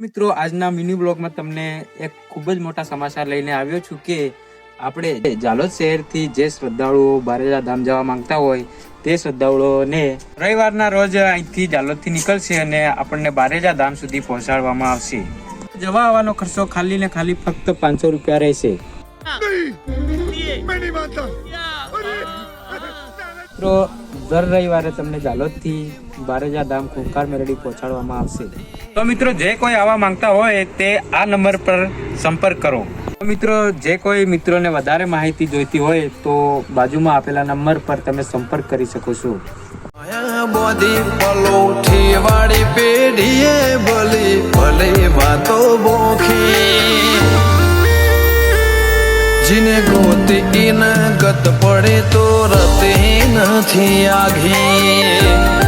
મિત્રો આજના મિની બ્લોગમાં તમને એક ખૂબ જ મોટા સમાચાર લઈને આવ્યો છું કે આપણે જાલોદ શહેરથી જે શ્રદ્ધાળુઓ બારેજા ધામ જવા માંગતા હોય તે શ્રદ્ધાળુઓને રવિવારના રોજ અહીંથી જાલોદથી નીકળશે અને આપણને બારેજા ધામ સુધી પહોંચાડવામાં આવશે. જવા આવવાનો ખર્ચો ખાલી ને ખાલી ફક્ત 500 રૂપિયા રહેશે. મિત્રો દર રવિવારે તમને જાલોદથી બારેજા ધામ ખૂંખાર મેલડી પહોંચાડવામાં આવશે. તો મિત્રો જે કોઈ આવવા માંગતા હોય તે આ નંબર પર સંપર્ક કરો. તો મિત્રો જે કોઈ મિત્રોને વધારે માહિતી જોઈતી હોય તો બાજુમાં આપેલા નંબર પર તમે સંપર્ક કરી શકો છો. બોધી પલોઠી વાળી પેઢીએ ભલી ભલે વાતો બોખી જીને ગોતી ન ગત પડે તો રતે નથી આઘી.